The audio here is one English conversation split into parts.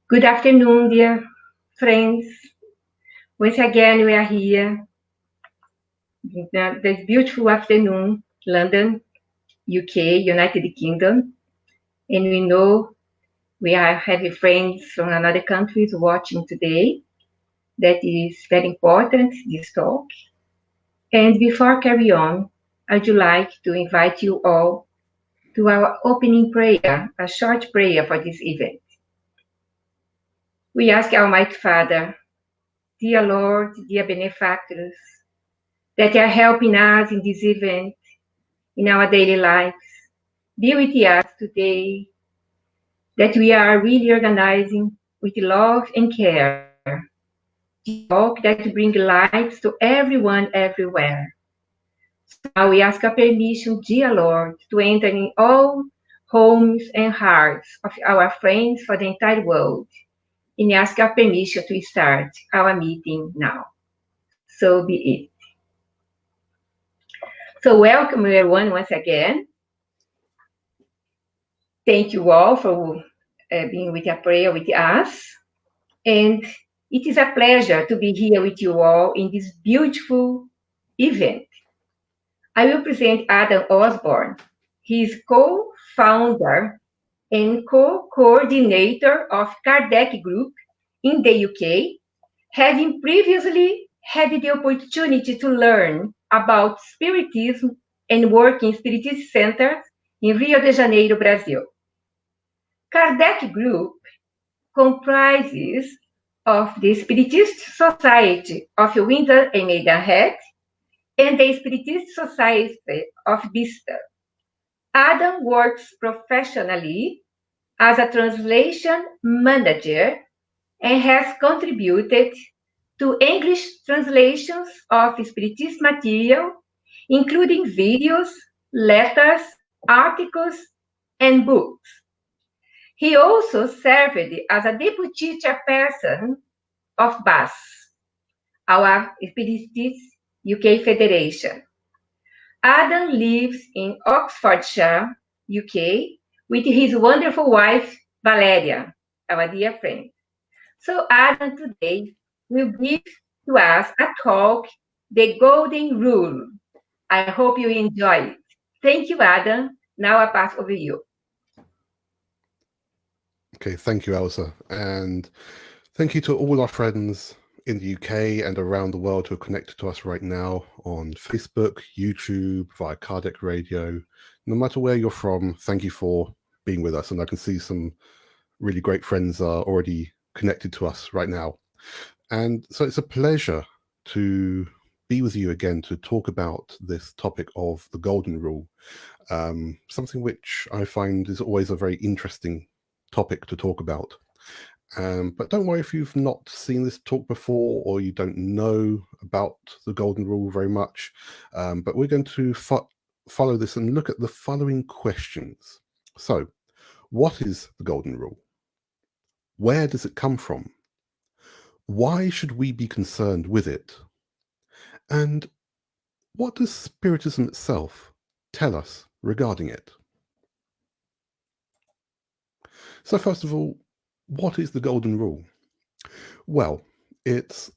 Good afternoon, dear friends. Once again, we are here this beautiful afternoon, London, UK, United Kingdom. And we know we are having friends from another countries watching today. That is very important, this talk. And before I carry on, I'd like to invite you all to our opening prayer, a short prayer for this event. We ask Almighty Father, dear Lord, dear benefactors, that are helping us in this event, in our daily lives. Be with us today, that we are really organizing with love and care. Talk that bring light to everyone everywhere. So now we ask a permission, dear Lord, to enter in all homes and hearts of our friends for the entire world. And ask our permission to start our meeting now. So be it. So welcome everyone once again. Thank you all for being with a prayer with us. And it is a pleasure to be here with you all in this beautiful event. I will present Adam Osborne. He is co-founder and co-coordinator of Kardec Group in the UK, having previously had the opportunity to learn about Spiritism and work in Spiritist centers in Rio de Janeiro, Brazil. Kardec Group comprises of the Spiritist Society of Windsor and Maidenhead and the Spiritist Society of Bicester. Adam works professionally as a translation manager and has contributed to English translations of Spiritist material, including videos, letters, articles, and books. He also served as a deputy chairperson of BAS, our Spiritist UK Federation. Adam lives in Oxfordshire, UK, with his wonderful wife, Valeria, our dear friend. So Adam today will give to us a talk, The Golden Rule. I hope you enjoy it. Thank you, Adam. Now I pass over you. Okay, thank you, Elsa. And thank you to all our friends in the UK and around the world who are connected to us right now on Facebook, YouTube, via Kardec Radio. No matter where you're from, thank you for being with us. And I can see some really great friends are already connected to us right now. And so it's a pleasure to be with you again to talk about this topic of the Golden Rule, something which I find is always a very interesting topic to talk about. But don't worry if you've not seen this talk before or you don't know about the Golden Rule very much. But we're going to follow this and look at the following questions. So, what is the Golden Rule? Where does it come from? Why should we be concerned with it? And what does Spiritism itself tell us regarding it? So first of all, what is the Golden Rule? Well, it's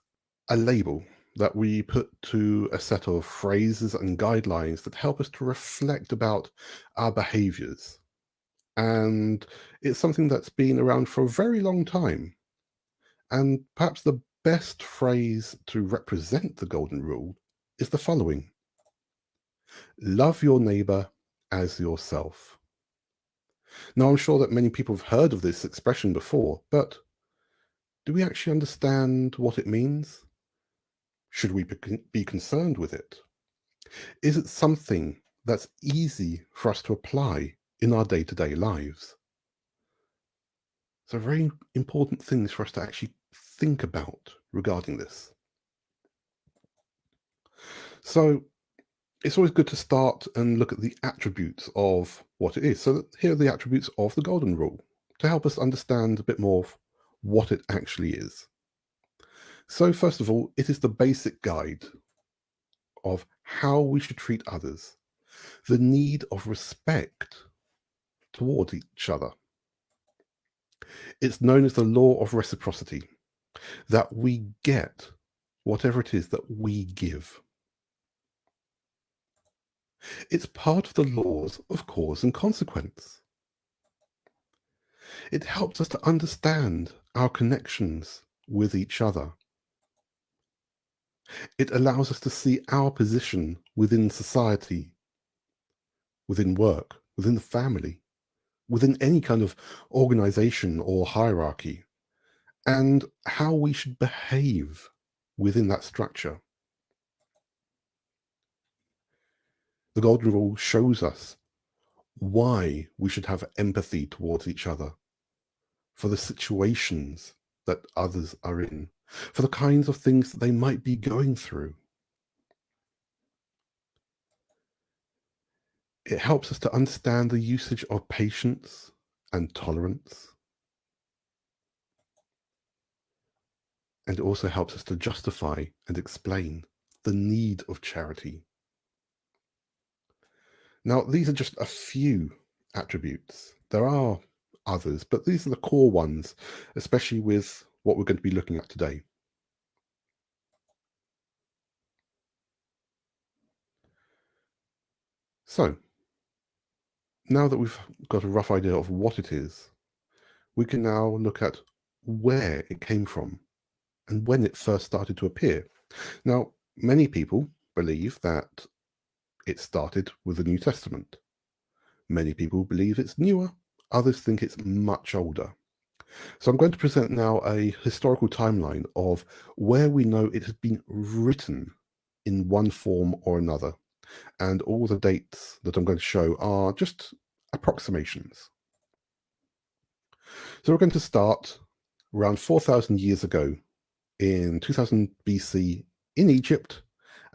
a label that we put to a set of phrases and guidelines that help us to reflect about our behaviors. And it's something that's been around for a very long time. And perhaps the best phrase to represent the Golden Rule is the following: love your neighbor as yourself. Now, I'm sure that many people have heard of this expression before, but do we actually understand what it means? Should we be concerned with it? Is it something that's easy for us to apply in our day-to-day lives? So very important things for us to actually think about regarding this. So it's always good to start and look at the attributes of what it is. So here are the attributes of the Golden Rule to help us understand a bit more of what it actually is. So first of all, it is the basic guide of how we should treat others, the need of respect towards each other. It's known as the law of reciprocity, that we get whatever it is that we give. It's part of the laws of cause and consequence. It helps us to understand our connections with each other. It allows us to see our position within society, within work, within the family, within any kind of organization or hierarchy, and how we should behave within that structure. The Golden Rule shows us why we should have empathy towards each other, for the situations that others are in, for the kinds of things that they might be going through. It helps us to understand the usage of patience and tolerance. And it also helps us to justify and explain the need of charity. Now, these are just a few attributes. There are others, but these are the core ones, especially with what we're going to be looking at today. So, now that we've got a rough idea of what it is, we can now look at where it came from and when it first started to appear. Now, many people believe that it started with the New Testament. Many people believe it's newer, others think it's much older. So I'm going to present now a historical timeline of where we know it has been written in one form or another. And all the dates that I'm going to show are just approximations. So we're going to start around 4,000 years ago in 2000 BC in Egypt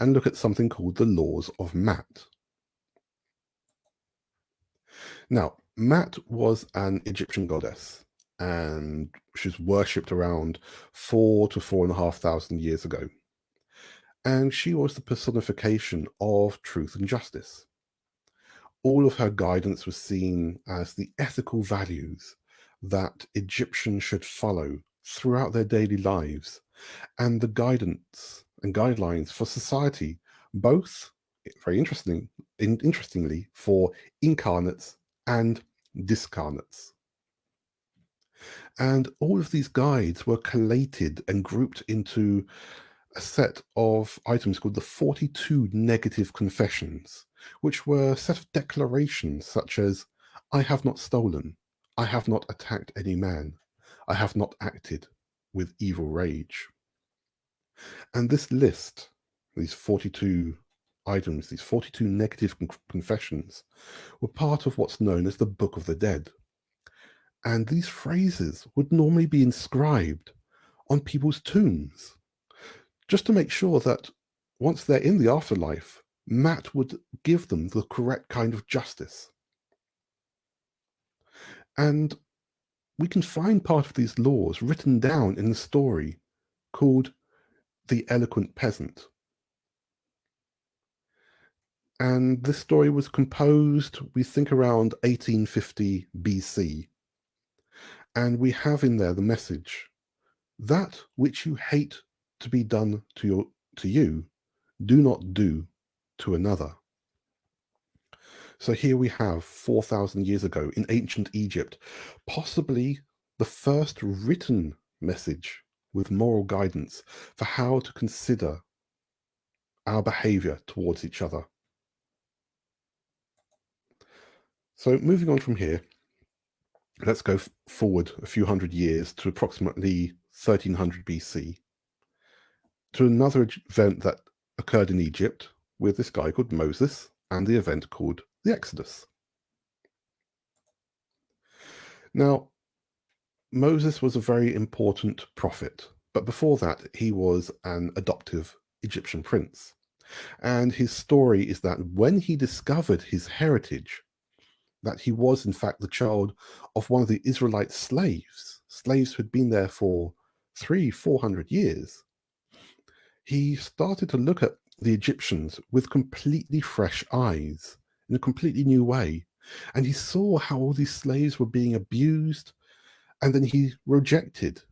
and look at something called the Laws of Mat. Now, Mat was an Egyptian goddess, and she was worshipped around 4 to 4,500 years ago. And she was the personification of truth and justice. All of her guidance was seen as the ethical values that Egyptians should follow throughout their daily lives, and the guidance and guidelines for society, both, very interestingly, for incarnates and discarnates. And all of these guides were collated and grouped into a set of items called the 42 Negative Confessions, which were a set of declarations such as, I have not stolen, I have not attacked any man, I have not acted with evil rage. And this list, these 42 items, these 42 negative confessions, were part of what's known as the Book of the Dead. And these phrases would normally be inscribed on people's tombs, just to make sure that once they're in the afterlife, Mat would give them the correct kind of justice. And we can find part of these laws written down in the story called The Eloquent Peasant. And this story was composed, we think, around 1850 BC. And we have in there the message, that which you hate to be done to you, do not do to another. So here we have 4,000 years ago in ancient Egypt, possibly the first written message with moral guidance for how to consider our behavior towards each other. So moving on from here, let's go forward a few hundred years to approximately 1300 BC, to another event that occurred in Egypt with this guy called Moses and the event called the Exodus. Now, Moses was a very important prophet, but before that, he was an adoptive Egyptian prince. And his story is that when he discovered his heritage, that he was in fact the child of one of the Israelite slaves who had been there for 400 years, he started to look at the Egyptians with completely fresh eyes, in a completely new way. And he saw how all these slaves were being abused And then he rejected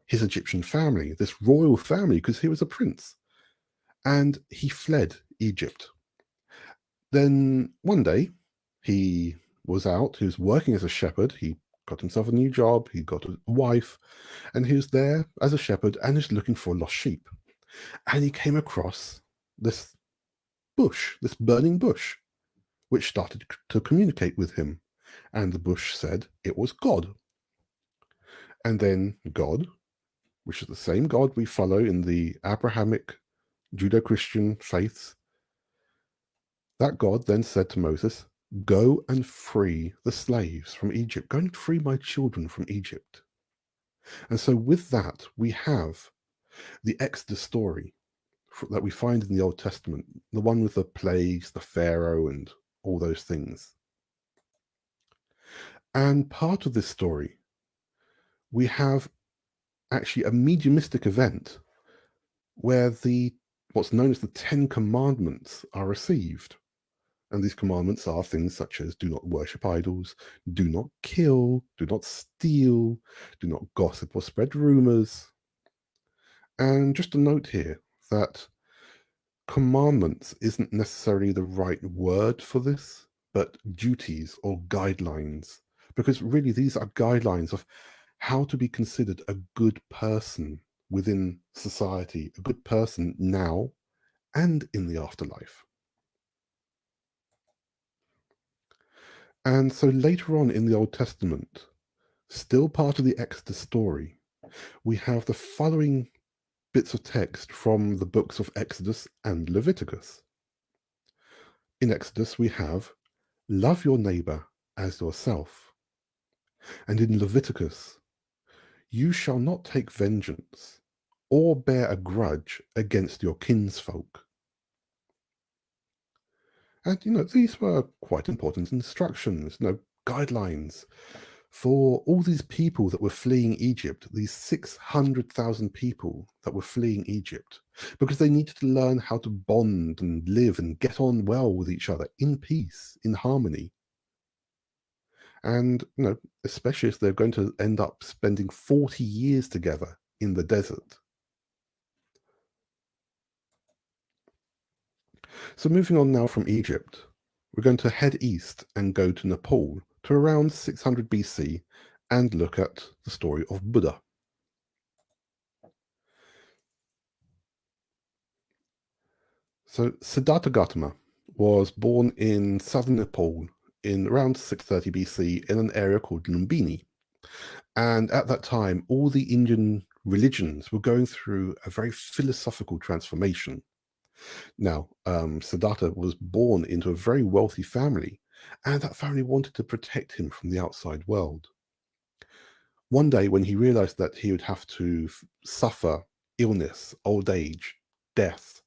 his Egyptian family, this royal family, because he was a prince. And he fled Egypt. Then one day, he was out, he was working as a shepherd, he got himself a new job, he got a wife, and he was there as a shepherd and was looking for lost sheep. And he came across this bush, this burning bush, which started to communicate with him. And the bush said it was God. And then God, which is the same God we follow in the Abrahamic Judeo-Christian faiths, that God then said to Moses, "Go and free the slaves from Egypt. Go and free my children from Egypt." And so with that, we have the Exodus story that we find in the Old Testament, the one with the plagues, the Pharaoh, and all those things. And part of this story, we have actually a mediumistic event where what's known as the 10 Commandments are received. And these commandments are things such as do not worship idols, do not kill, do not steal, do not gossip or spread rumors. And just a note here that commandments isn't necessarily the right word for this, but duties or guidelines, because really these are guidelines of how to be considered a good person within society, a good person now and in the afterlife. And so later on in the Old Testament, still part of the Exodus story, we have the following bits of text from the books of Exodus and Leviticus. In Exodus, we have, "Love your neighbor as yourself." And in Leviticus, "You shall not take vengeance or bear a grudge against your kinsfolk." And, these were quite important instructions, guidelines for all these people that were fleeing Egypt, these 600,000 people that were fleeing Egypt, because they needed to learn how to bond and live and get on well with each other in peace, in harmony. And, especially if they're going to end up spending 40 years together in the desert. So moving on now from Egypt, we're going to head east and go to Nepal to around 600 BC and look at the story of Buddha. So Siddhartha Gautama was born in southern Nepal in around 630 BC in an area called Lumbini. And at that time, all the Indian religions were going through a very philosophical transformation. Now, Siddhartha was born into a very wealthy family, and that family wanted to protect him from the outside world. One day, when he realized that he would have to suffer illness, old age, death,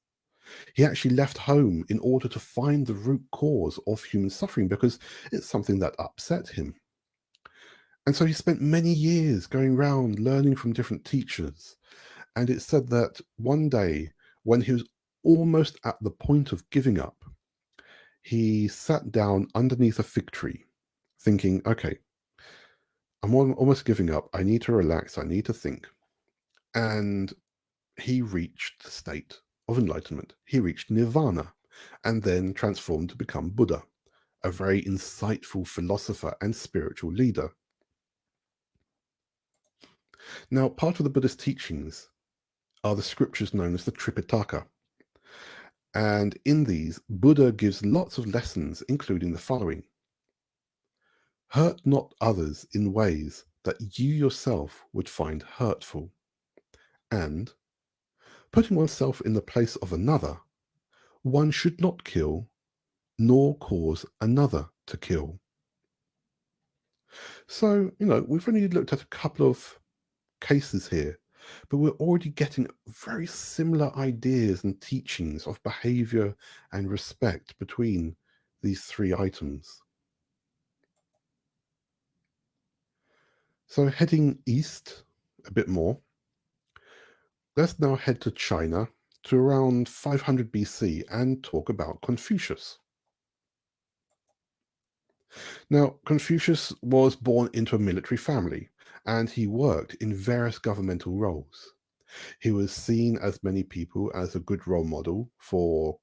he actually left home in order to find the root cause of human suffering, because it's something that upset him. And so he spent many years going around learning from different teachers. And it's said that one day, when he was almost at the point of giving up, he sat down underneath a fig tree thinking, okay, I'm almost giving up. I need to relax. I need to think. And he reached the state of enlightenment. He reached nirvana and then transformed to become Buddha, a very insightful philosopher and spiritual leader. Now, part of the Buddhist teachings are the scriptures known as the Tripitaka. And in these, Buddha gives lots of lessons, including the following. Hurt not others in ways that you yourself would find hurtful. And, putting oneself in the place of another, one should not kill, nor cause another to kill. So, we've only looked at a couple of cases here, but we're already getting very similar ideas and teachings of behavior and respect between these three items. So heading east a bit more, let's now head to China to around 500 BC and talk about Confucius. Now, Confucius was born into a military family, and he worked in various governmental roles. He was seen as many people as a good role model for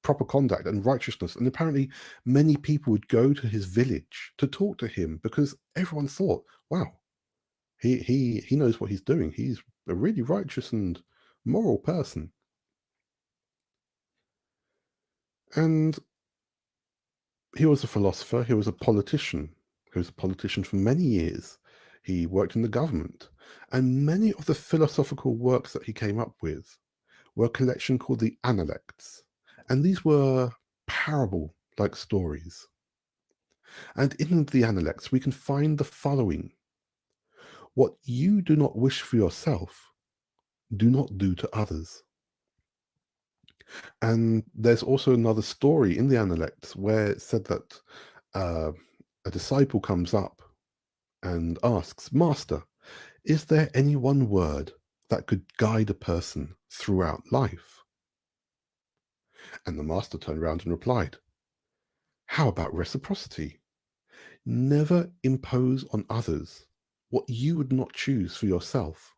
proper conduct and righteousness. And apparently, many people would go to his village to talk to him because everyone thought, wow, he knows what he's doing. He's a really righteous and moral person. And he was a philosopher, he was a politician. He was a politician for many years. He worked in the government. And many of the philosophical works that he came up with were a collection called the Analects. And these were parable-like stories. And in the Analects, we can find the following. What you do not wish for yourself, do not do to others. And there's also another story in the Analects where it said that a disciple comes up and asks, Master, is there any one word that could guide a person throughout life? And the master turned around and replied, how about reciprocity? Never impose on others what you would not choose for yourself.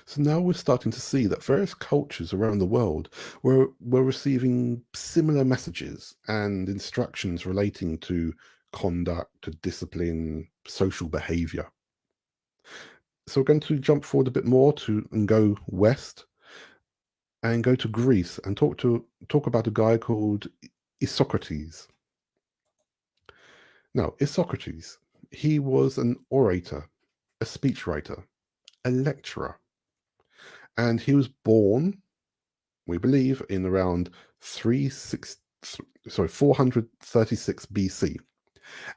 So now we're starting to see that various cultures around the world were receiving similar messages and instructions relating to conduct, to discipline, social behavior. So we're going to jump forward a bit more and go west and go to Greece and talk about a guy called Isocrates. Now, Isocrates, he was an orator, a speechwriter, a lecturer, and he was born, we believe, in around 436 BC,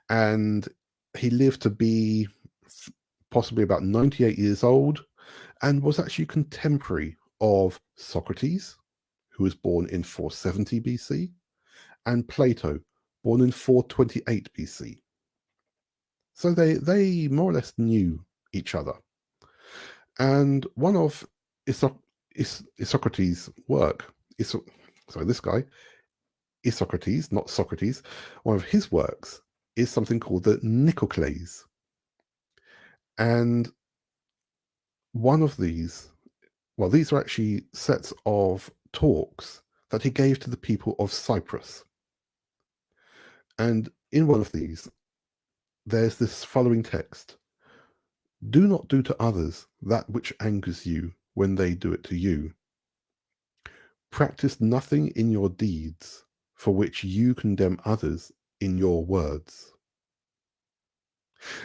and he lived to be possibly about 98 years old, and was actually contemporary of Socrates, who was born in 470 BC, and Plato, born in 428 BC. So they more or less knew each other. And one of Isocrates' work, this guy, Isocrates, not Socrates, one of his works is something called the Nicocles. And one of these, well, these are actually sets of talks that he gave to the people of Cyprus. And in one of these, there's this following text. Do not do to others that which angers you when they do it to you. Practice nothing in your deeds for which you condemn others in your words.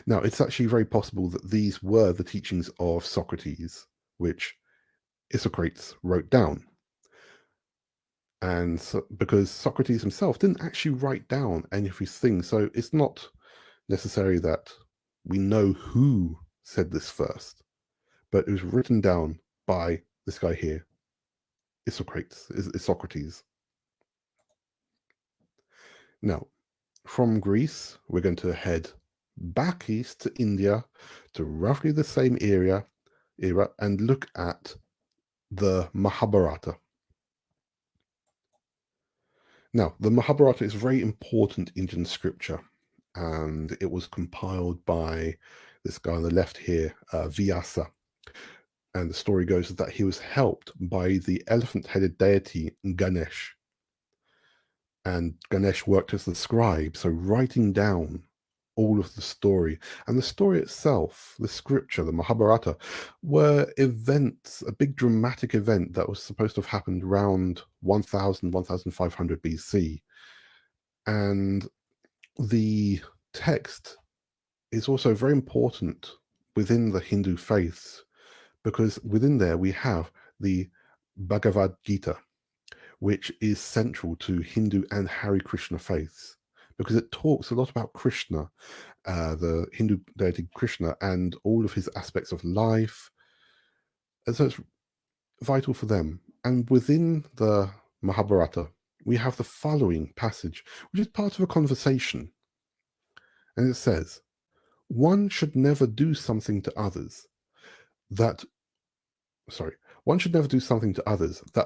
Now, it's actually very possible that these were the teachings of Socrates, which Isocrates wrote down. And so, because Socrates himself didn't actually write down any of his things, so it's not necessary that we know who said this first, but it was written down by this guy here, Isocrates. Now, from Greece, we're going to head back east to India, to roughly the same era, and look at the Mahabharata. Now, the Mahabharata is very important Indian scripture, and it was compiled by this guy on the left here, Vyasa. And the story goes that he was helped by the elephant-headed deity Ganesh. And Ganesh worked as the scribe, so writing down all of the story. And the story itself, the scripture, the Mahabharata, were events, a big dramatic event that was supposed to have happened around 1000, 1500 BC. And the text is also very important within the Hindu faiths, because within there we have the Bhagavad Gita, which is central to Hindu and Hare Krishna faiths, because it talks a lot about Krishna, the Hindu deity Krishna, and all of his aspects of life. And so it's vital for them. And within the Mahabharata, we have the following passage, which is part of a conversation. And it says, one should never do something to others that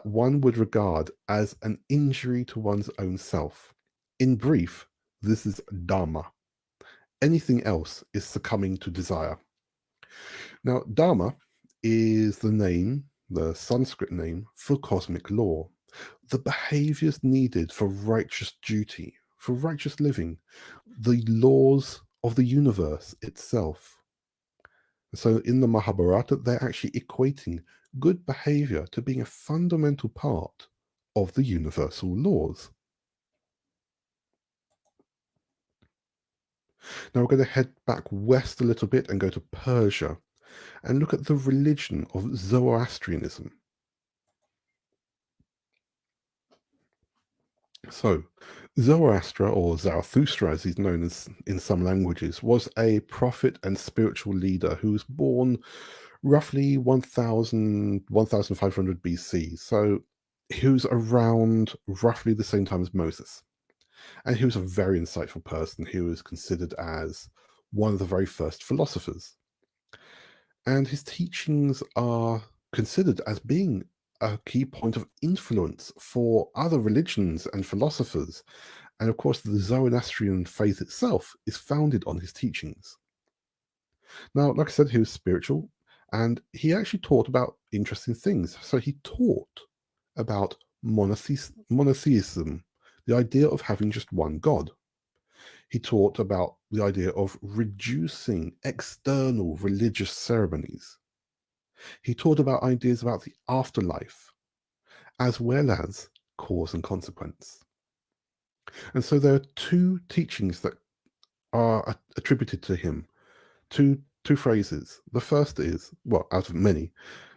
one would regard as an injury to one's own self. In brief, This is Dharma. Anything else is succumbing to desire. Now, Dharma is the Sanskrit name for cosmic law, the behaviors needed for righteous duty, for righteous living, the laws of the universe itself. So in the Mahabharata, they're actually equating good behavior to being a fundamental part of the universal laws. Now we're going to head back west a little bit and go to Persia and look at the religion of Zoroastrianism. So, Zoroaster, or Zarathustra as he's known as in some languages, was a prophet and spiritual leader who was born roughly 1500 BC. So he was around roughly the same time as Moses. And he was a very insightful person. He was considered as one of the very first philosophers. And his teachings are considered as being a key point of influence for other religions and philosophers. And of course, the Zoroastrian faith itself is founded on his teachings. Now, like I said, he was spiritual, and he actually taught about interesting things. So he taught about monotheism, the idea of having just one God. He taught about the idea of reducing external religious ceremonies. He taught about ideas about the afterlife, as well as cause and consequence. And so there are two teachings that are attributed to him, two phrases. The first is, well, out of many,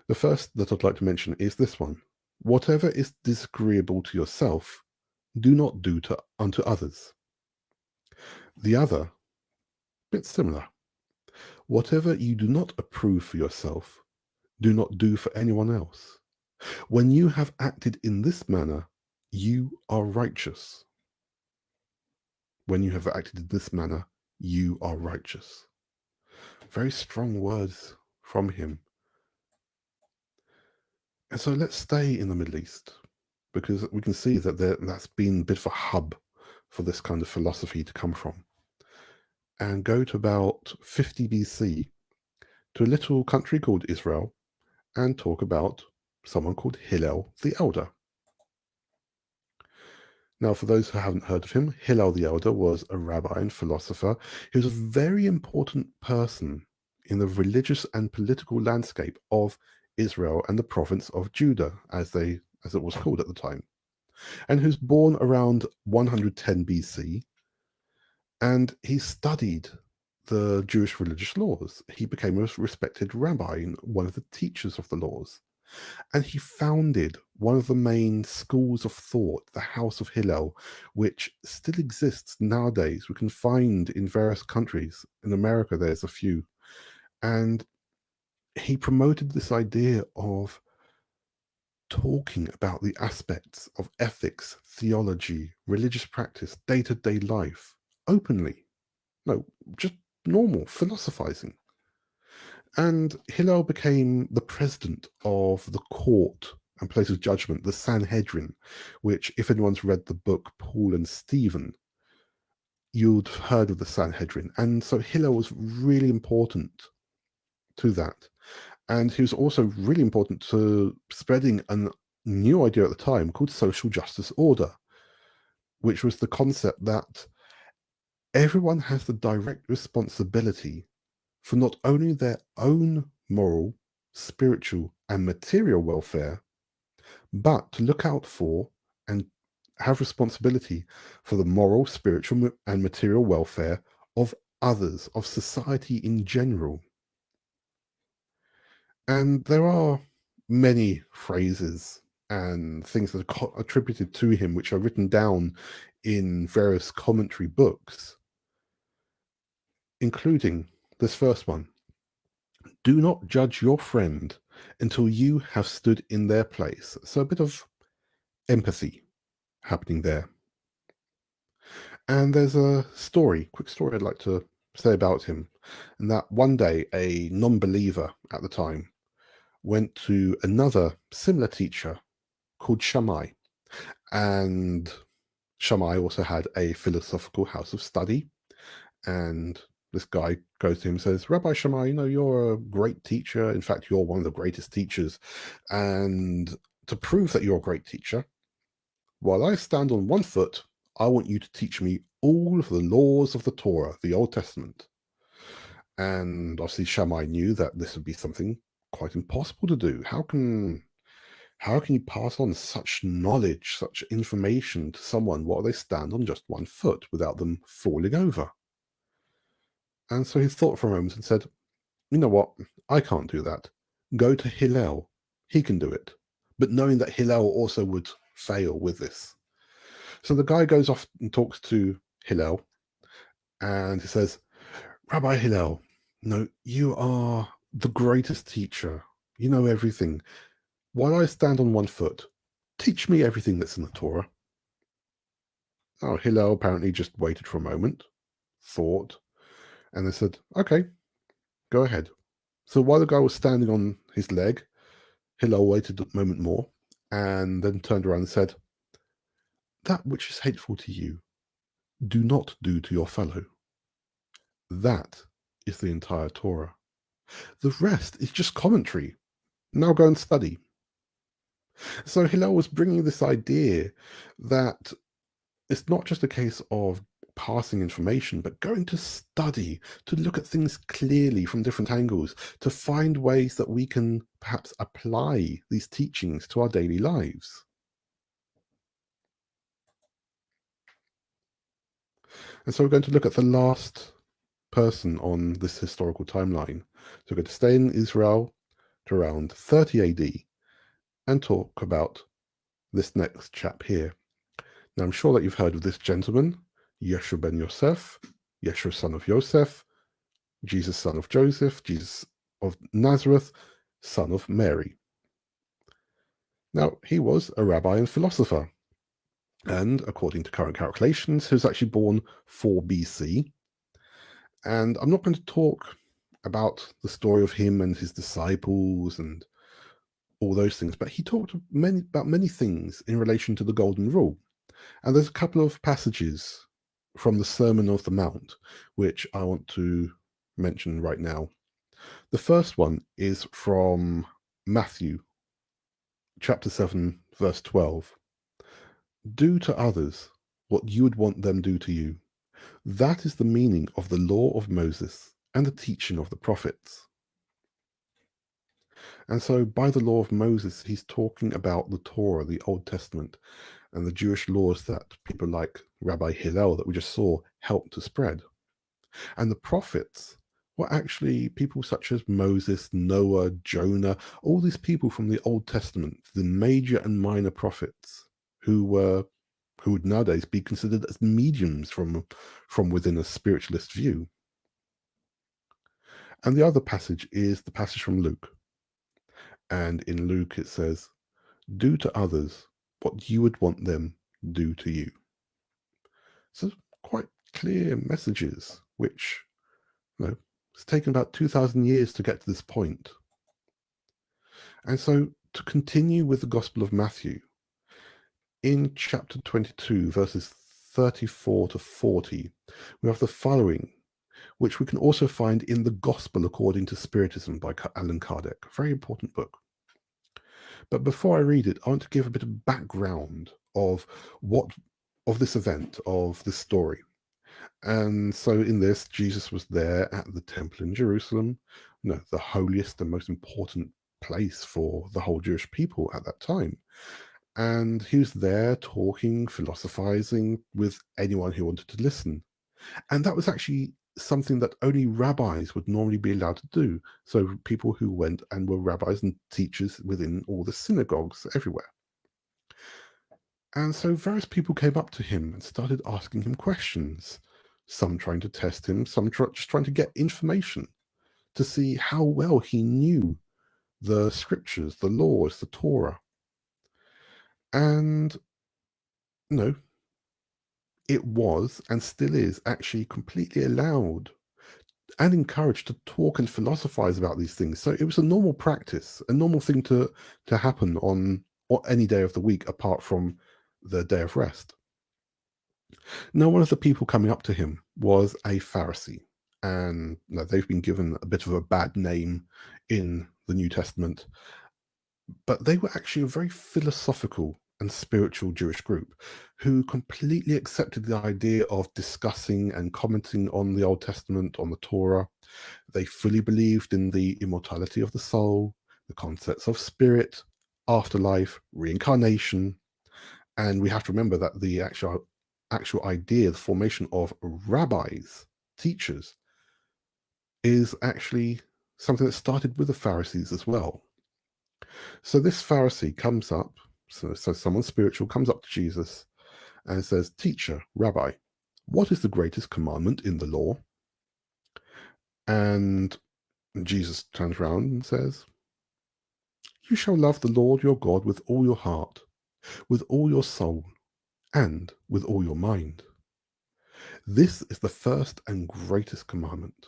the first that I'd like to mention is this one. Whatever is disagreeable to yourself, do not do unto others. The other, bit similar. Whatever you do not approve for yourself, do not do for anyone else. When you have acted in this manner, you are righteous. When you have acted in this manner, you are righteous. Very strong words from him. And so let's stay in the Middle East, because we can see that that's been a bit of a hub for this kind of philosophy to come from. And go to about 50 BC to a little country called Israel and talk about someone called Hillel the Elder. Now, for those who haven't heard of him, Hillel the Elder was a rabbi and philosopher. He was a very important person in the religious and political landscape of Israel and the province of Judah, as it was called at the time, and who's born around 110 BC. And he studied the Jewish religious laws. He became a respected rabbi and one of the teachers of the laws. And he founded one of the main schools of thought, the House of Hillel, which still exists nowadays. We can find in various countries. In America, there's a few. And he promoted this idea of talking about the aspects of ethics, theology, religious practice, day-to-day life, openly. No, just normal, philosophizing. And Hillel became the president of the court and place of judgment, the Sanhedrin, which, if anyone's read the book Paul and Stephen, you'd have heard of the Sanhedrin. And so Hillel was really important to that. And he was also really important to spreading a new idea at the time called social justice order, which was the concept that everyone has the direct responsibility for not only their own moral, spiritual, and material welfare, but to look out for and have responsibility for the moral, spiritual, and material welfare of others, of society in general. And there are many phrases and things that are attributed to him, which are written down in various commentary books, including this first one. Do not judge your friend until you have stood in their place. So a bit of empathy happening there. And there's a quick story I'd like to say about him. And that one day, a non-believer at the time went to another similar teacher called Shammai. And Shammai also had a philosophical house of study, and this guy goes to him and says, Rabbi Shammai, you're a great teacher. In fact, you're one of the greatest teachers. And to prove that you're a great teacher, while I stand on one foot, I want you to teach me all of the laws of the Torah, the Old Testament. And obviously Shammai knew that this would be something quite impossible to do. How can you pass on such knowledge, such information to someone while they stand on just one foot without them falling over? And so he thought for a moment and said, you know what? I can't do that. Go to Hillel. He can do it. But knowing that Hillel also would fail with this. So the guy goes off and talks to Hillel, and he says, Rabbi Hillel, no, you are the greatest teacher. You know everything. While I stand on one foot, teach me everything that's in the Torah. Oh, Hillel apparently just waited for a moment, thought, and they said, okay, go ahead. So while the guy was standing on his leg, Hillel waited a moment more and then turned around and said, that which is hateful to you, do not do to your fellow. That is the entire Torah. The rest is just commentary. Now go and study. So Hillel was bringing this idea that it's not just a case of passing information, but going to study, to look at things clearly from different angles, to find ways that we can perhaps apply these teachings to our daily lives. And so we're going to look at the last person on this historical timeline. So we're going to stay in Israel to around 30 AD and talk about this next chap here. Now, I'm sure that you've heard of this gentleman, Yeshua ben Yosef, Yeshua son of Yosef, Jesus son of Joseph, Jesus of Nazareth, son of Mary. Now, he was a rabbi and philosopher, and according to current calculations, he was actually born 4 BC. And I'm not going to talk about the story of him and his disciples and all those things, but he talked about many things in relation to the Golden Rule. And there's a couple of passages from the Sermon on the Mount which I want to mention right now. The first one is from Matthew chapter 7, verse 12. Do to others what you would want them do to you. That is the meaning of the law of Moses and the teaching of the prophets. And so by the law of Moses, he's talking about the Torah, the Old Testament, and the Jewish laws that people like Rabbi Hillel that we just saw helped to spread. And the prophets were actually people such as Moses, Noah, Jonah, all these people from the Old Testament, the major and minor prophets who would nowadays be considered as mediums from within a spiritualist view. And the other passage is the passage from Luke. And in Luke it says, do to others what you would want them do to you. So quite clear messages, which, it's taken about 2,000 years to get to this point. And so to continue with the Gospel of Matthew, in chapter 22, verses 34 to 40, we have the following, which we can also find in The Gospel According to Spiritism by Allan Kardec, a very important book. But before I read it, I want to give a bit of background of this event, of this story. And so in this, Jesus was there at the temple in Jerusalem, the holiest and most important place for the whole Jewish people at that time. And he was there talking, philosophizing with anyone who wanted to listen. And that was actually something that only rabbis would normally be allowed to do. So people who went and were rabbis and teachers within all the synagogues everywhere. And so various people came up to him and started asking him questions, some trying to test him, some just trying to get information to see how well he knew the scriptures, the laws, the Torah. And it was and still is actually completely allowed and encouraged to talk and philosophize about these things. So it was a normal practice, a normal thing to happen on any day of the week apart from the day of rest. Now, one of the people coming up to him was a Pharisee, and they've been given a bit of a bad name in the New Testament, but they were actually a very philosophical and spiritual Jewish group who completely accepted the idea of discussing and commenting on the Old Testament, on the Torah. They fully believed in the immortality of the soul, the concepts of spirit, afterlife, reincarnation. And we have to remember that the actual idea, the formation of rabbis, teachers, is actually something that started with the Pharisees as well. So this Pharisee comes up, so someone spiritual comes up to Jesus and says, "Teacher, Rabbi, what is the greatest commandment in the law?" And Jesus turns around and says, "You shall love the Lord your God with all your heart, with all your soul, and with all your mind. This is the first and greatest commandment.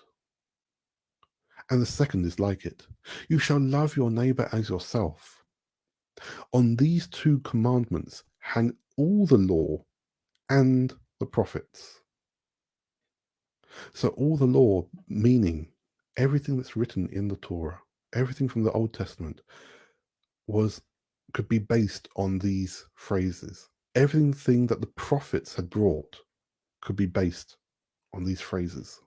And the second is like it. You shall love your neighbor as yourself. On these two commandments hang all the law and the prophets." So all the law, meaning everything that's written in the Torah, everything from the Old Testament, could be based on these phrases. Everything that the prophets had brought could be based on these phrases.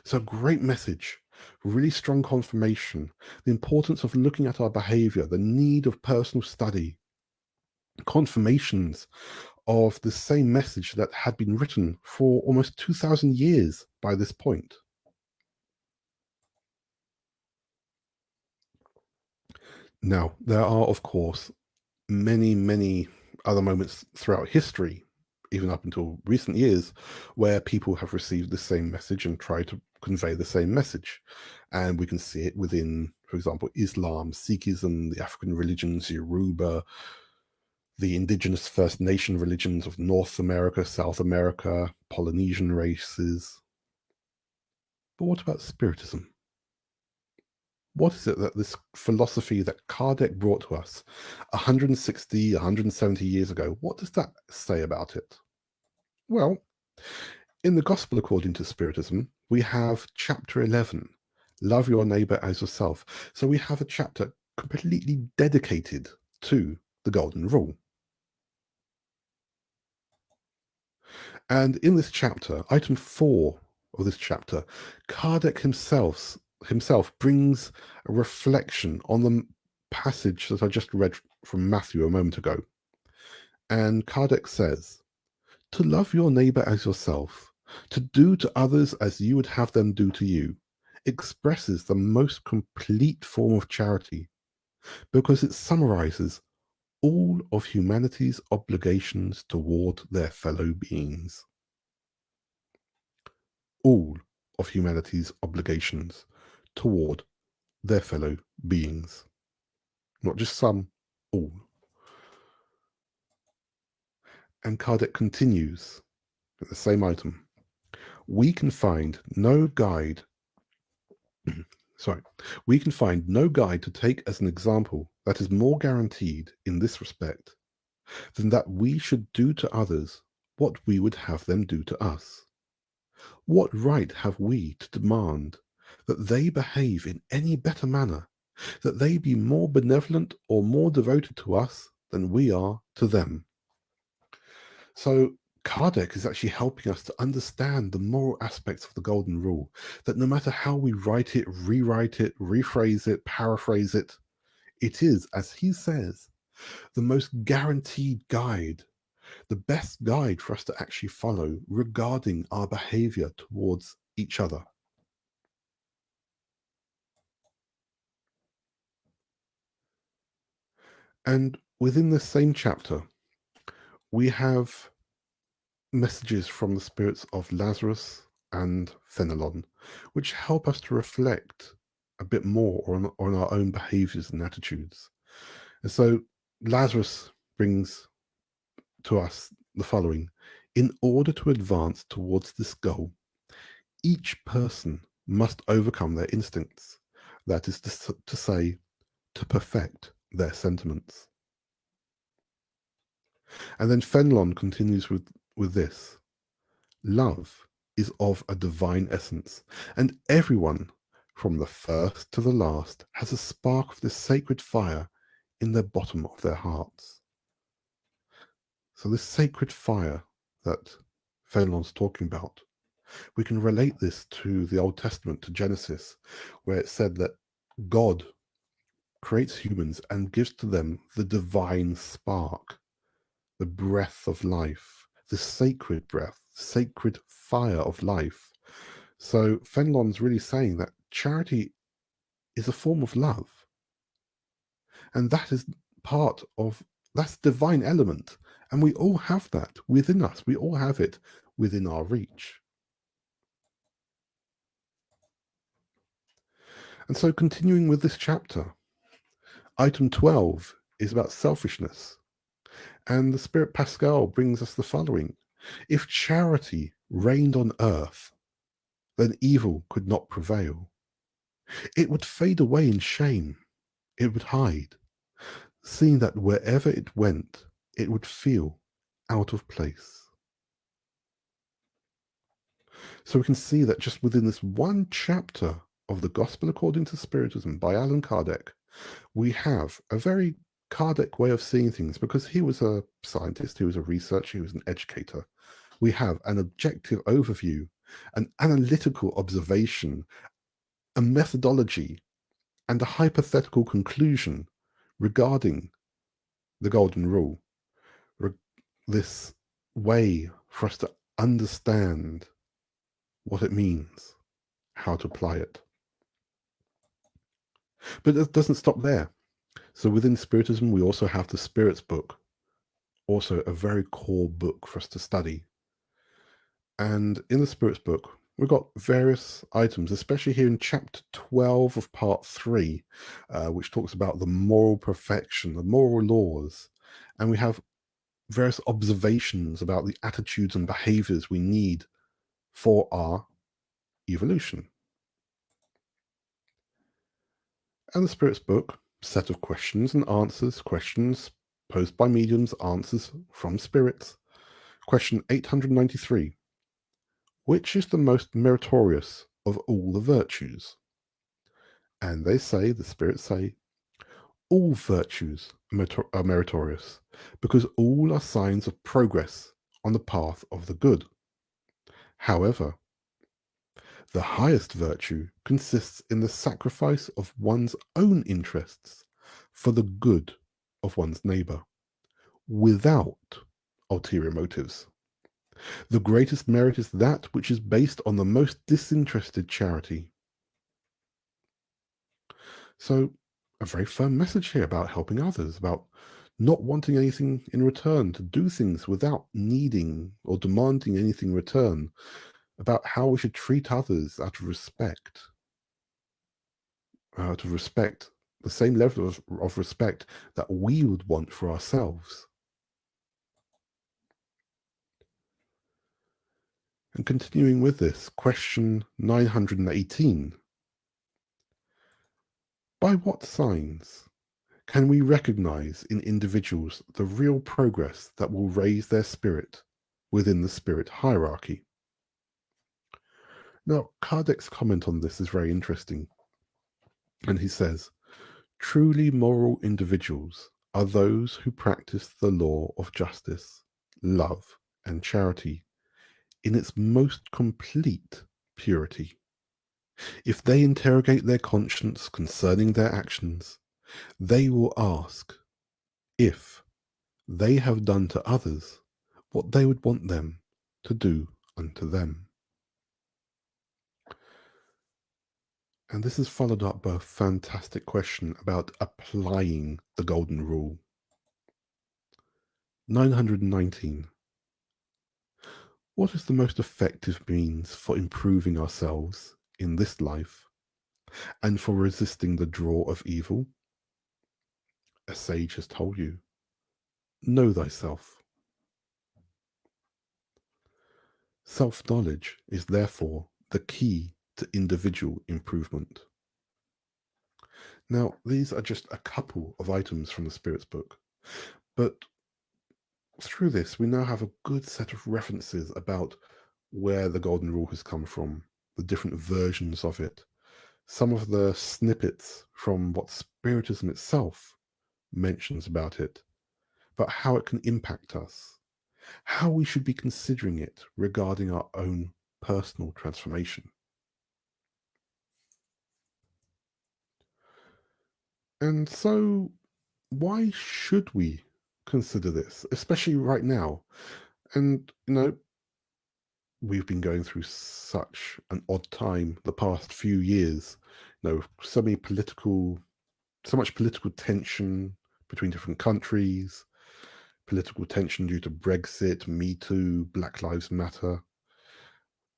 So great message, really strong confirmation, the importance of looking at our behavior, the need of personal study, confirmations of the same message that had been written for almost 2,000 years by this point. Now, there are, of course, many, many other moments throughout history, even up until recent years, where people have received the same message and tried to convey the same message. And we can see it within, for example, Islam, Sikhism, the African religions, Yoruba, the indigenous First Nation religions of North America, South America, Polynesian races. But what about Spiritism? What is it that this philosophy that Kardec brought to us 160, 170 years ago, what does that say about it? Well, in the Gospel according to Spiritism, we have chapter 11, Love Your Neighbor as Yourself. So we have a chapter completely dedicated to the Golden Rule. And in this chapter, item 4 of this chapter, Kardec himself brings a reflection on the passage that I just read from Matthew a moment ago. And Kardec says, "To love your neighbor as yourself, to do to others as you would have them do to you, expresses the most complete form of charity, because it summarizes all of humanity's obligations toward their fellow beings." All of humanity's obligations toward their fellow beings. Not just some, all. And Kardec continues at the same item. We can find no guide we can find no guide to take as an example that is more guaranteed in this respect than that we should do to others what we would have them do to us. What right have we to demand that they behave in any better manner, that they be more benevolent or more devoted to us than we are to them? So Kardec is actually helping us to understand the moral aspects of the Golden Rule, that no matter how we write it, rewrite it, rephrase it, paraphrase it, it is, as he says, the most guaranteed guide, the best guide for us to actually follow regarding our behavior towards each other. And within the same chapter, we have messages from the spirits of Lazarus and Fenelon, which help us to reflect a bit more on our own behaviors and attitudes. And so Lazarus brings to us the following: in order to advance towards this goal, each person must overcome their instincts, that is to say, to perfect their sentiments. And then Fenelon continues with this. Love is of a divine essence, and everyone, from the first to the last, has a spark of this sacred fire in the bottom of their hearts. So this sacred fire that Phelan's talking about, we can relate this to the Old Testament, to Genesis, where it said that God creates humans and gives to them the divine spark, the breath of life, the sacred breath, sacred fire of life. So Fenelon's really saying that charity is a form of love. And that is that's divine element. And we all have that within us. We all have it within our reach. And so continuing with this chapter, item 12 is about selfishness. And the Spirit Pascal brings us the following. If charity reigned on earth, then evil could not prevail. It would fade away in shame. It would hide, seeing that wherever it went, it would feel out of place. So we can see that just within this one chapter of the Gospel According to Spiritism by Allan Kardec, we have a very Kardec way of seeing things, because he was a scientist, he was a researcher, he was an educator. We have an objective overview, an analytical observation, a methodology, and a hypothetical conclusion regarding the Golden Rule. This way for us to understand what it means, how to apply it. But it doesn't stop there. So within Spiritism, we also have the Spirits book, also a very core book for us to study. And in the Spirits book, we've got various items, especially here in chapter 12 of part 3, which talks about the moral perfection, the moral laws. And we have various observations about the attitudes and behaviors we need for our evolution. And the Spirits book, set of questions and answers, questions posed by mediums, answers from spirits. Question 893. Which is the most meritorious of all the virtues? And they say, the spirits say, all virtues are meritorious, because all are signs of progress on the path of the good. However, the highest virtue consists in the sacrifice of one's own interests for the good of one's neighbor, without ulterior motives. The greatest merit is that which is based on the most disinterested charity. So, a very firm message here about helping others, about not wanting anything in return, to do things without needing or demanding anything in return, about how we should treat others out of respect, the same level of respect that we would want for ourselves. And continuing with this, question 918. By what signs can we recognize in individuals the real progress that will raise their spirit within the spirit hierarchy? Now, Kardec's comment on this is very interesting. And he says, truly moral individuals are those who practice the law of justice, love, and charity in its most complete purity. If they interrogate their conscience concerning their actions, they will ask if they have done to others what they would want them to do unto them. And this is followed up by a fantastic question about applying the Golden Rule. 919. What is the most effective means for improving ourselves in this life and for resisting the draw of evil? A sage has told you, know thyself. Self-knowledge is therefore the key to individual improvement. Now, these are just a couple of items from the Spirits book, but through this we now have a good set of references about where the Golden Rule has come from, the different versions of it, some of the snippets from what Spiritism itself mentions about it, but how it can impact us, how we should be considering it regarding our own personal transformation. And so, why should we consider this, especially right now? And, we've been going through such an odd time the past few years, so much political tension between different countries, political tension due to Brexit, Me Too, Black Lives Matter,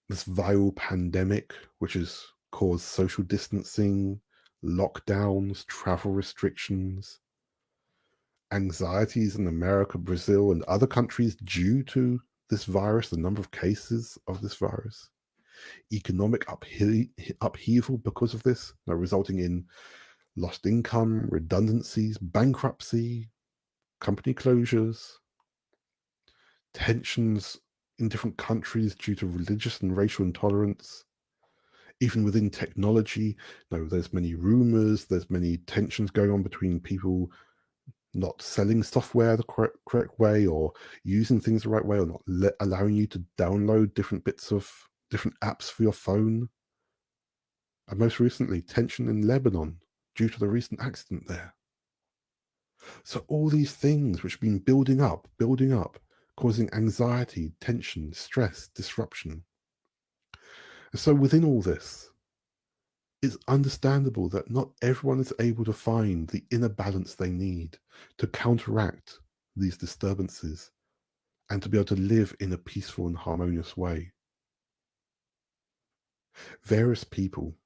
this viral pandemic, which has caused social distancing, lockdowns, travel restrictions, anxieties in America, Brazil, and other countries due to this virus, the number of cases of this virus, economic upheaval because of this, resulting in lost income, redundancies, bankruptcy, company closures, tensions in different countries due to religious and racial intolerance. Even within technology, there's many rumors, there's many tensions going on between people not selling software the correct way, or using things the right way, or not allowing you to download different bits of different apps for your phone. And most recently, tension in Lebanon due to the recent accident there. So all these things which have been building up, causing anxiety, tension, stress, disruption. So within all this, it's understandable that not everyone is able to find the inner balance they need to counteract these disturbances and to be able to live in a peaceful and harmonious way. Various people,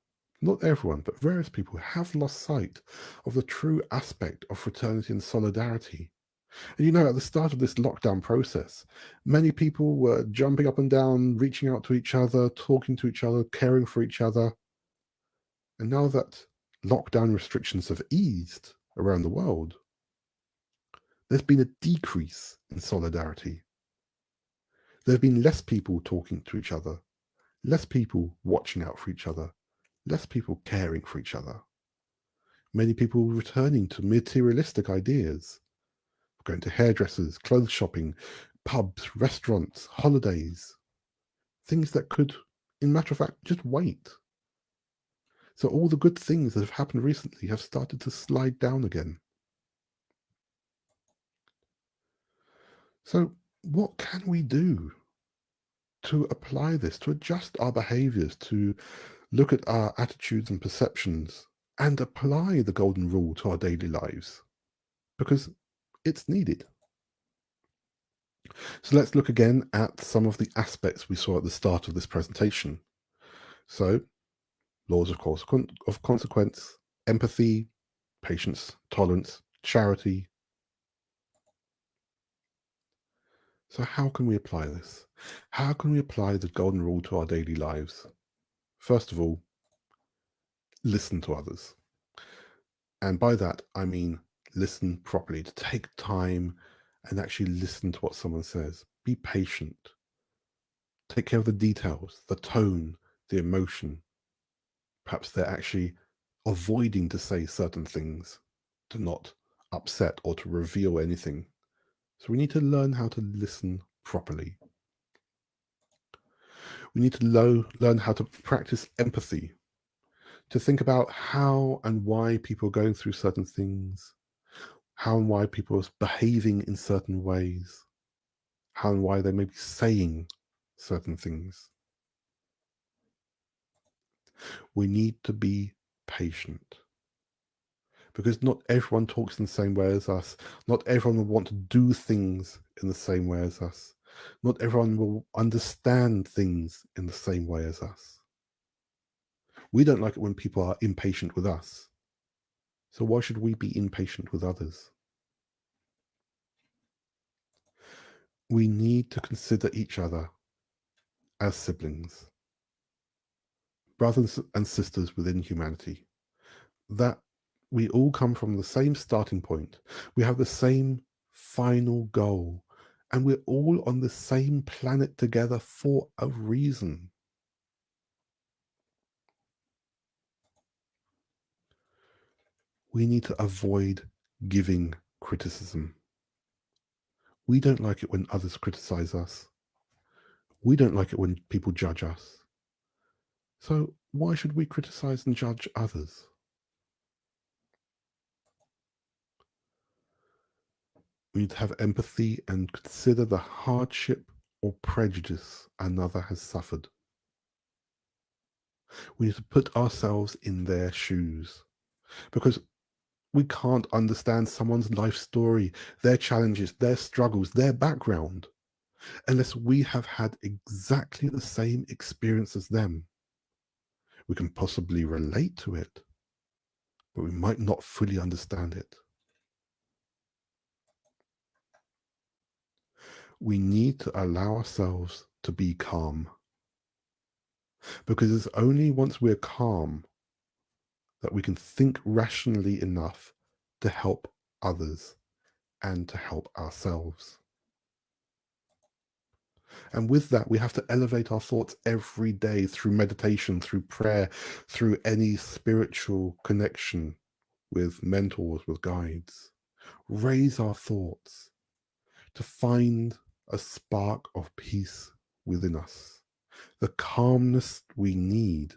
not everyone, but various people have lost sight of the true aspect of fraternity and solidarity. And at the start of this lockdown process, many people were jumping up and down, reaching out to each other, talking to each other, caring for each other. And now that lockdown restrictions have eased around the world, there's been a decrease in solidarity. There have been less people talking to each other, less people watching out for each other, less people caring for each other. Many people returning to materialistic ideas, going to hairdressers, clothes shopping, pubs, restaurants, holidays, things that could, in matter of fact, just wait. So all the good things that have happened recently have started to slide down again. So what can we do to apply this, to adjust our behaviors, to look at our attitudes and perceptions and apply the golden rule to our daily lives? Because it's needed. So let's look again at some of the aspects we saw at the start of this presentation. So, laws of consequence, empathy, patience, tolerance, charity. So how can we apply this? How can we apply the golden rule to our daily lives? First of all, listen to others. And by that, I mean listen properly, to take time and actually listen to what someone says. Be patient. Take care of the details, the tone, the emotion. Perhaps they're actually avoiding to say certain things to not upset or to reveal anything. So we need to learn how to listen properly. We need to learn how to practice empathy, to think about how and why people are going through certain things, how and why people are behaving in certain ways, how and why they may be saying certain things. We need to be patient, because not everyone talks in the same way as us. Not everyone will want to do things in the same way as us. Not everyone will understand things in the same way as us. We don't like it when people are impatient with us. So why should we be impatient with others? We need to consider each other as siblings, brothers and sisters within humanity, that we all come from the same starting point. We have the same final goal, And we're all on the same planet together for a reason. We need to avoid giving criticism. We don't like it when others criticize us. We don't like it when people judge us. So why should we criticize and judge others? We need to have empathy and consider the hardship or prejudice another has suffered. We need to put ourselves in their shoes, because we can't understand someone's life story, their challenges, their struggles, their background, unless we have had exactly the same experience as them. We can possibly relate to it, but we might not fully understand it. We need to allow ourselves to be calm, because it's only once we're calm that we can think rationally enough to help others and to help ourselves. And with that, we have to elevate our thoughts every day through meditation, through prayer, through any spiritual connection with mentors, with guides. Raise our thoughts to find a spark of peace within us, the calmness we need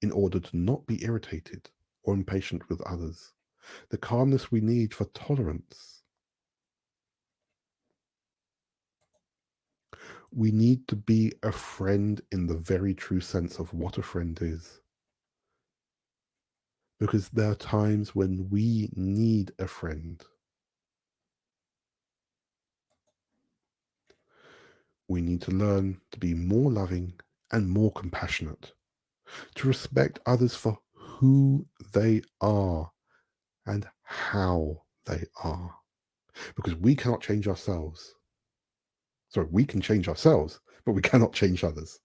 in order to not be irritated or impatient with others, the calmness we need for tolerance. We need to be a friend in the very true sense of what a friend is. Because there are times when we need a friend. We need to learn to be more loving and more compassionate, to respect others for who they are and how they are. Because we cannot change ourselves. Sorry, we can change ourselves, but we cannot change others.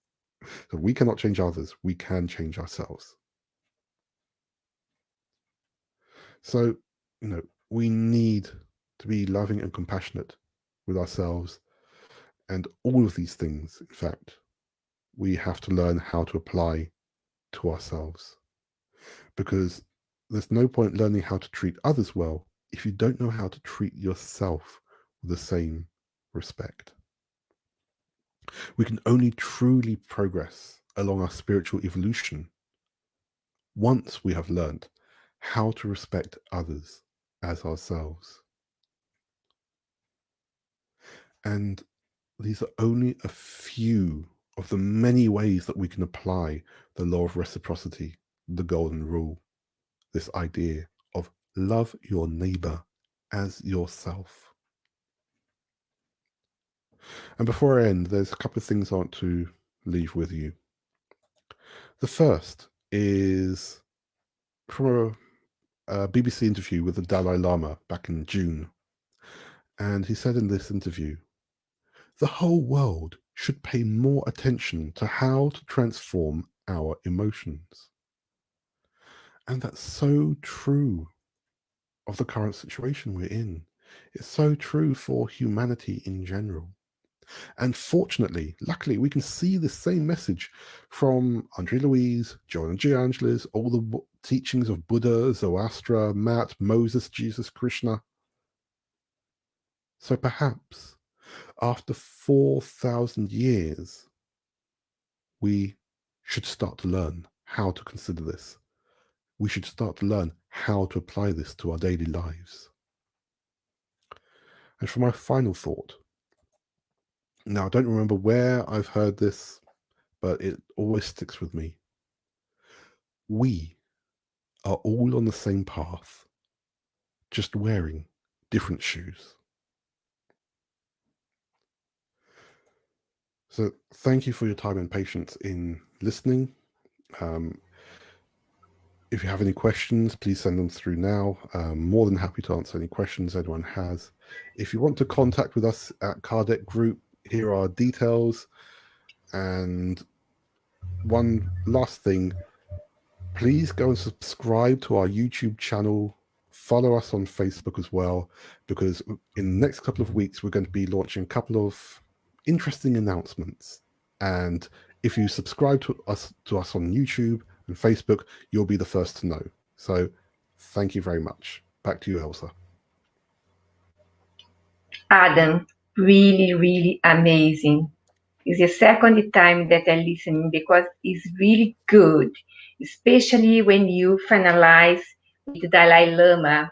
So we cannot change others, we can change ourselves. So, we need to be loving and compassionate with ourselves. And all of these things, in fact, we have to learn how to apply to ourselves. Because there's no point learning how to treat others well if you don't know how to treat yourself with the same respect. We can only truly progress along our spiritual evolution once we have learned how to respect others as ourselves. And these are only a few of the many ways that we can apply the law of reciprocity, the golden rule, this idea of love your neighbor as yourself. And before I end, there's a couple of things I want to leave with you. The first is from a BBC interview with the Dalai Lama back in June. And he said in this interview, the whole world should pay more attention to how to transform our emotions. And that's so true of the current situation we're in. It's so true for humanity in general. And fortunately, luckily, we can see the same message from Andre Louise, Joanna G. Angeles, all the teachings of Buddha, Zoroaster, Matt, Moses, Jesus, Krishna. So perhaps after 4,000 years, we should start to learn how to consider this. We should start to learn how to apply this to our daily lives. And for my final thought, now I don't remember where I've heard this, but it always sticks with me. We are all on the same path, just wearing different shoes. So thank you for your time and patience in listening. If you have any questions, please send them through now. More than happy to answer any questions anyone has. If you want to contact with us at Kardec Group, here are details. And one last thing, please go and subscribe to our YouTube channel Follow us on Facebook as well, because in the next couple of weeks, we're going to be launching a couple of interesting announcements. And if you subscribe to us on YouTube and Facebook, you'll be the first to know. So thank you very much. Back to you, Elsa. Adam, really, really amazing. It's the second time that I listen because it's really good, especially when you finalize with Dalai Lama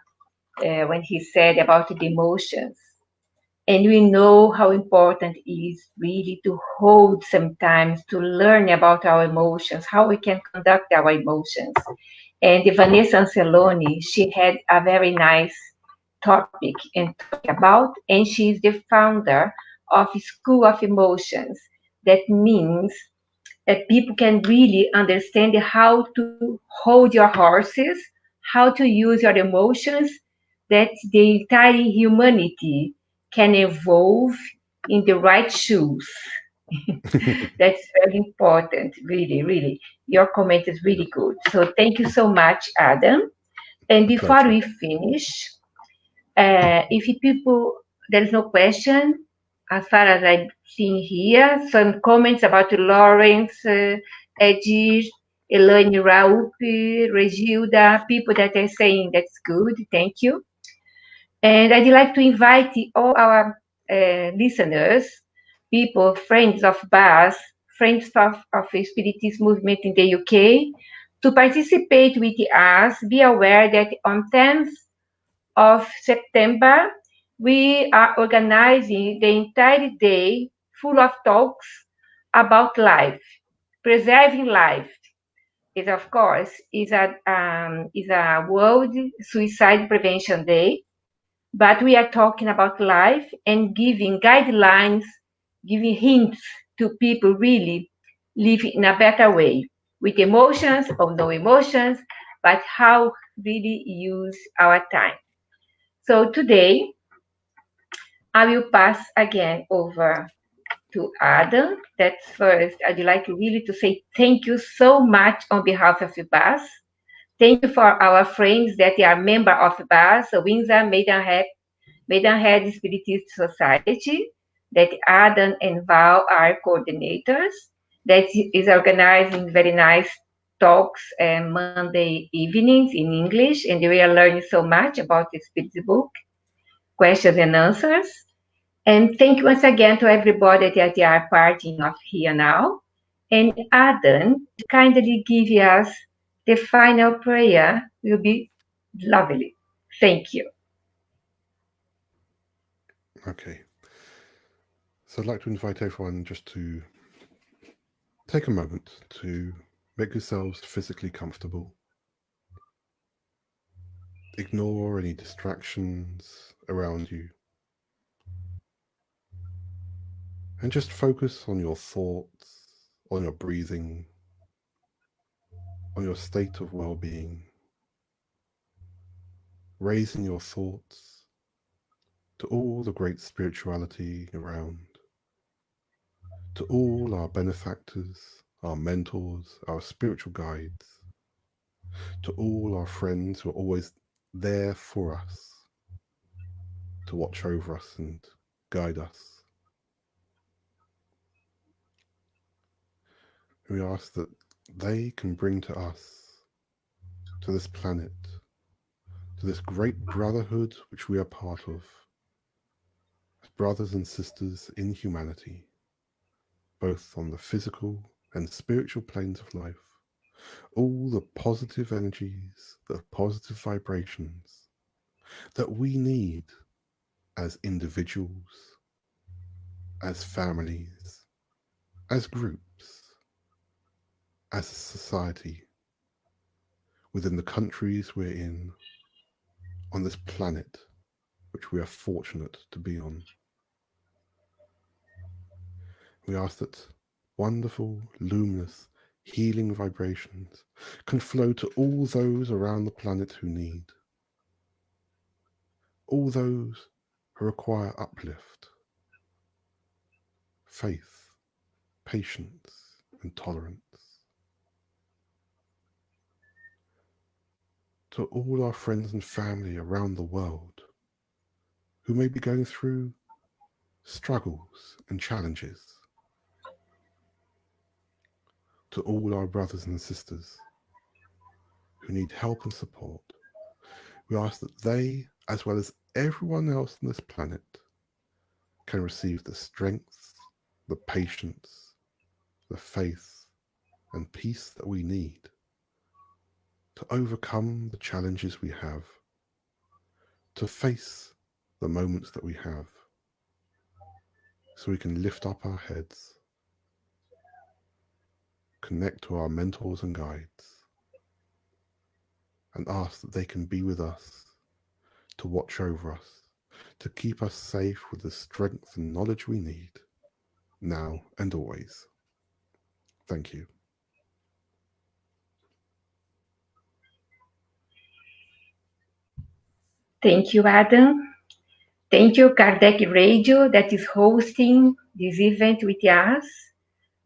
when he said about the emotions. And we know how important it is really to hold sometimes, to learn about our emotions, how we can conduct our emotions. And Vanessa Anceloni, she had a very nice topic and talk about, and she's the founder of School of Emotions. That means that people can really understand how to hold your horses, how to use your emotions, that the entire humanity can evolve in the right shoes. That's very important, really, really. Your comment is really good. So thank you so much, Adam. And before we finish, if people, there's no question, as far as I've seen here, some comments about Lawrence, Edith, Elaine Raup, Regilda, people that are saying that's good, thank you. And I'd like to invite all our listeners, people, friends of BAS, friends of the Spiritist movement in the UK, to participate with us. Be aware that on 10th of September, we are organizing the entire day full of talks about life, preserving life. Is of course is a World Suicide Prevention Day, but we are talking about life and giving guidelines, giving hints to people really live in a better way with emotions or no emotions, but how really use our time. So today I will pass again over to Adam. That's first. I'd like really to say thank you so much on behalf of the BAS. Thank you for our friends that are member of BAS, Windsor Maidenhead Spiritist Society, that Adam and Val are coordinators, that is organizing very nice talks and Monday evenings in English, and we are learning so much about the Spirit book, questions and answers. And thank you once again to everybody that are parting of here now. And Adam, kindly give us the final prayer, will be lovely. Thank you. Okay. So I'd like to invite everyone just to take a moment to make yourselves physically comfortable. Ignore any distractions around you. And just focus on your thoughts, on your breathing, on your state of well-being. Raising your thoughts to all the great spirituality around, to all our benefactors, our mentors, our spiritual guides, to all our friends who are always there for us, to watch over us and guide us. We ask that they can bring to us, to this planet, to this great brotherhood which we are part of, as brothers and sisters in humanity, both on the physical and spiritual planes of life, all the positive energies, the positive vibrations that we need as individuals, as families, as groups, as a society, within the countries we're in, on this planet which we are fortunate to be on. We ask that wonderful, luminous, healing vibrations can flow to all those around the planet who need, all those who require uplift, faith, patience, and tolerance. to all our friends and family around the world who may be going through struggles and challenges, to all our brothers and sisters who need help and support. We ask that they, as well as everyone else on this planet, can receive the strength, the patience, the faith, and peace that we need to overcome the challenges we have, to face the moments that we have, so we can lift up our heads, connect to our mentors and guides, and ask that they can be with us, to watch over us, to keep us safe with the strength and knowledge we need, now and always. Thank you. Thank you, Adam. Thank you, Kardec Radio, that is hosting this event with us.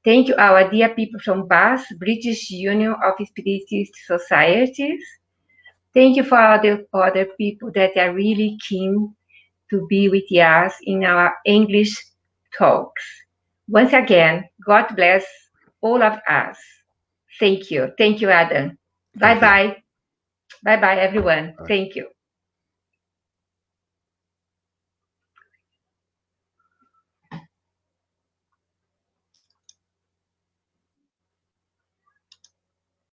Thank you, our dear people from BAS, British Union of Spiritist Societies. Thank you for all the other people that are really keen to be with us in our English talks. Once again, God bless all of us. Thank you. Thank you, Adam. Bye-bye. Bye-bye, everyone. Thank you.